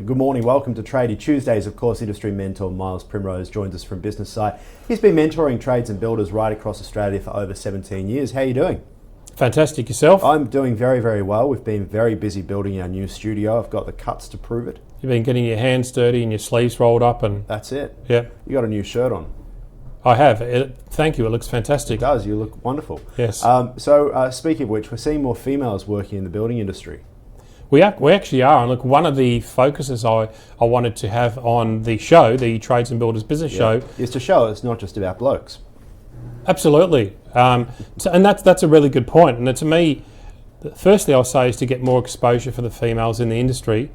Good morning, welcome to Tradie Tuesdays. Of course, industry mentor Miles Primrose joins us from Business Site. He's been mentoring trades and builders right across Australia for over 17 years. How are you doing? Fantastic. Yourself? I'm doing very, very well. We've been very busy building our new studio. I've got the cuts to prove it. You've been getting your hands dirty and your sleeves rolled up, and that's it. Yeah. You got a new shirt on. I have. Thank you. It looks fantastic. It does. You look wonderful. Yes. Speaking of which, we're seeing more females working in the building industry. We actually are. And look, one of the focuses I wanted to have on the show, the Trades and Builders Business Show, is to show it's not just about blokes. Absolutely. And that's a really good point. And to me, firstly, I'll say is to get more exposure for the females in the industry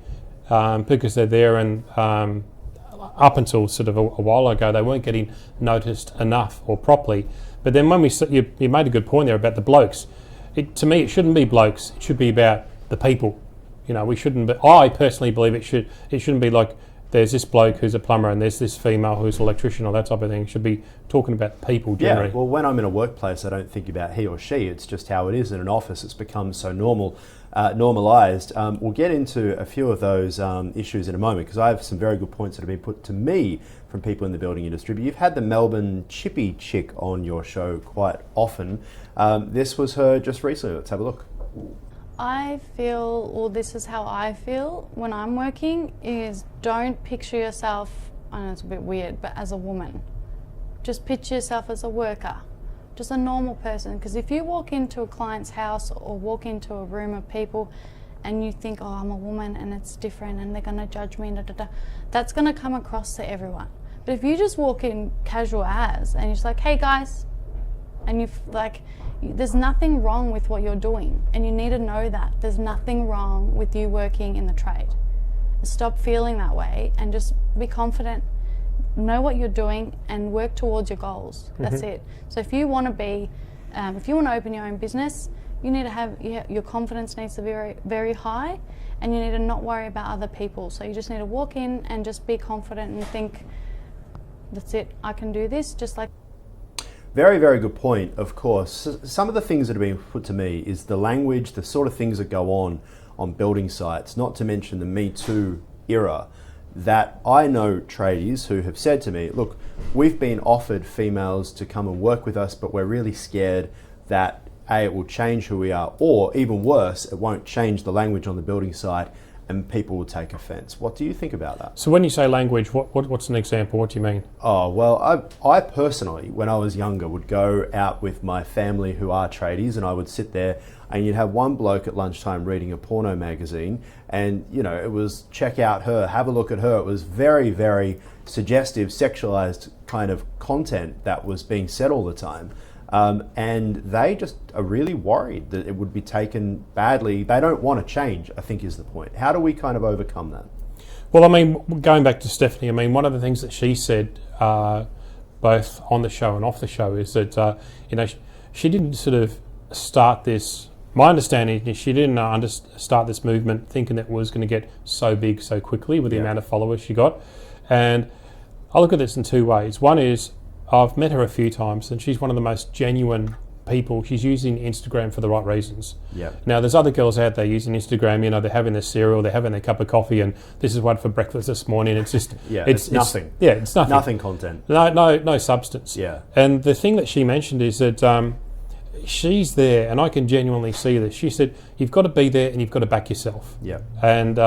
because they're there, and up until sort of a while ago, they weren't getting noticed enough or properly. But then when you made a good point there about the blokes. To me, it shouldn't be blokes. It should be about the people. You know, we shouldn't. I personally believe it shouldn't be like there's this bloke who's a plumber and there's this female who's an electrician or that type of thing. It should be talking about people generally. Yeah. Well, when I'm in a workplace, I don't think about he or she. It's just how it is in an office. It's become so normalised. We'll get into a few of those issues in a moment because I have some very good points that have been put to me from people in the building industry. But you've had the Melbourne chippy chick on your show quite often. This was her just recently. Let's have a look. I feel, or this is how I feel when I'm working, is don't picture yourself, I know it's a bit weird, but as a woman. Just picture yourself as a worker, just a normal person. Because if you walk into a client's house or walk into a room of people and you think, oh, I'm a woman and it's different and they're going to judge me, that's going to come across to everyone. But if you just walk in casual as and you're just like, hey guys, and there's nothing wrong with what you're doing, and you need to know that. There's nothing wrong with you working in the trade. Stop feeling that way and just be confident, know what you're doing and work towards your goals. That's it. So if you want to open your own business, you need to have, your confidence needs to be very, very high, and you need to not worry about other people. So you just need to walk in and just be confident and think, that's it, I can do this, just like. Very, very good point, of course. Some of the things that are being put to me is the language, the sort of things that go on building sites, not to mention the Me Too era, that I know tradies who have said to me, look, we've been offered females to come and work with us, but we're really scared that A, it will change who we are, or even worse, it won't change the language on the building site and people will take offence. What do you think about that? So when you say language, what's an example? What do you mean? Oh, well, I personally, when I was younger, would go out with my family who are tradies, and I would sit there and you'd have one bloke at lunchtime reading a porno magazine, and, you know, it was check out her, have a look at her. It was very, very suggestive, sexualised kind of content that was being said all the time. And they just are really worried that it would be taken badly. They don't want to change, I think is the point. How do we kind of overcome that? Well, I mean, going back to Stephanie, I mean, one of the things that she said, both on the show and off the show, is that, she didn't sort of start this, my understanding is she didn't start this movement thinking that it was going to get so big so quickly with the amount of followers she got. And I look at this in two ways. One is, I've met her a few times and she's one of the most genuine people. She's using Instagram for the right reasons. Yeah. Now there's other girls out there using Instagram, they're having their cereal, they're having their cup of coffee, and this is what for breakfast this morning. It's just it's nothing. It's nothing. Nothing content. No substance. Yeah. And the thing that she mentioned is that she's there, and I can genuinely see this. She said, you've got to be there and you've got to back yourself. Yeah. And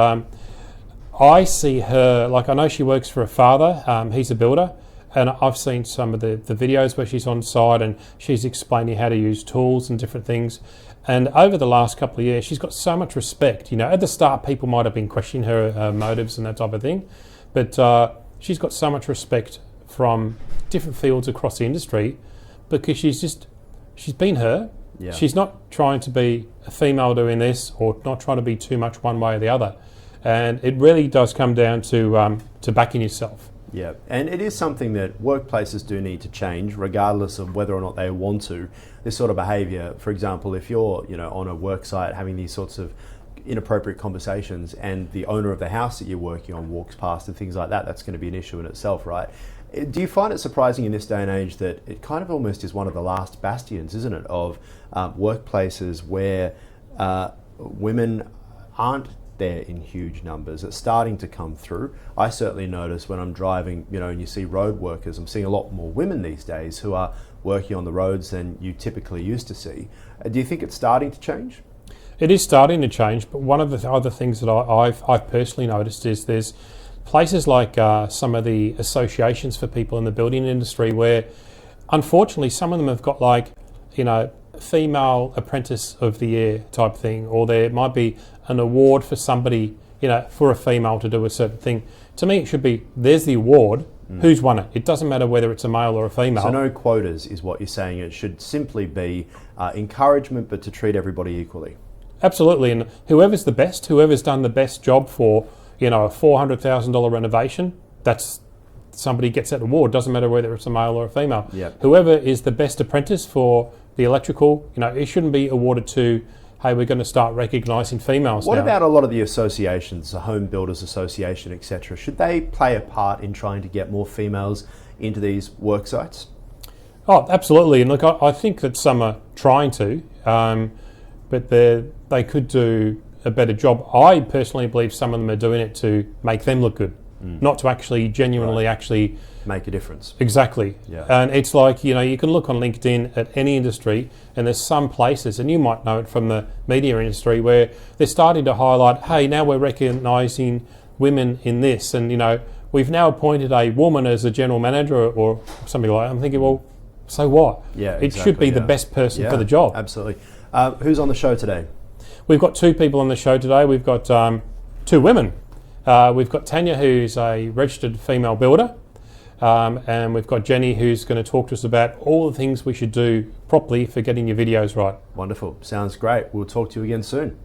I see her, like, I know she works for her father, he's a builder. And I've seen some of the videos where she's on site and she's explaining how to use tools and different things. And over the last couple of years, she's got so much respect. At the start, people might have been questioning her motives and that type of thing. But she's got so much respect from different fields across the industry because she's been her. Yeah. She's not trying to be a female doing this or not trying to be too much one way or the other. And it really does come down to backing yourself. Yeah, and it is something that workplaces do need to change, regardless of whether or not they want to. This sort of behaviour, for example, if you're on a work site having these sorts of inappropriate conversations and the owner of the house that you're working on walks past and things like that, that's going to be an issue in itself, right? Do you find it surprising in this day and age that it kind of almost is one of the last bastions, isn't it, of workplaces where women aren't there in huge numbers. It's starting to come through. I certainly notice when I'm driving, you know, and you see road workers, I'm seeing a lot more women these days who are working on the roads than you typically used to see. Do you think it's starting to change? It is starting to change, but one of the other things that I've personally noticed is there's places like some of the associations for people in the building industry where, unfortunately, some of them have got like, you know, female apprentice of the year type thing, or there might be an award for somebody, you know, for a female to do a certain thing. To me, it should be, there's the award, who's won it? It doesn't matter whether it's a male or a female. So no quotas is what you're saying. It should simply be encouragement, but to treat everybody equally. Absolutely, and whoever's the best, whoever's done the best job for, you know, a $400,000 renovation, that's somebody gets that award. Doesn't matter whether it's a male or a female. Yep. Whoever is the best apprentice for the electrical, you know, it shouldn't be awarded to, hey, we're going to start recognising females What now. about a lot of the associations, the Home Builders Association, etc.? Should they play a part in trying to get more females into these work sites? Oh, absolutely. And look, I think that some are trying to, but they could do a better job. I personally believe some of them are doing it to make them look good, not to actually genuinely actually make a difference. Exactly. Yeah. And it's like, you know, you can look on LinkedIn at any industry, and there's some places, and you might know it from the media industry, where they're starting to highlight, hey, now we're recognising women in this, and, you know, we've now appointed a woman as a general manager or something like that. I'm thinking, well, so what? Yeah, it should be the best person for the job. Absolutely. Who's on the show today? We've got two people on the show today. We've got two women. We've got Tanya, who's a registered female builder, and we've got Jenny, who's going to talk to us about all the things we should do properly for getting your videos right. Wonderful. Sounds great. We'll talk to you again soon.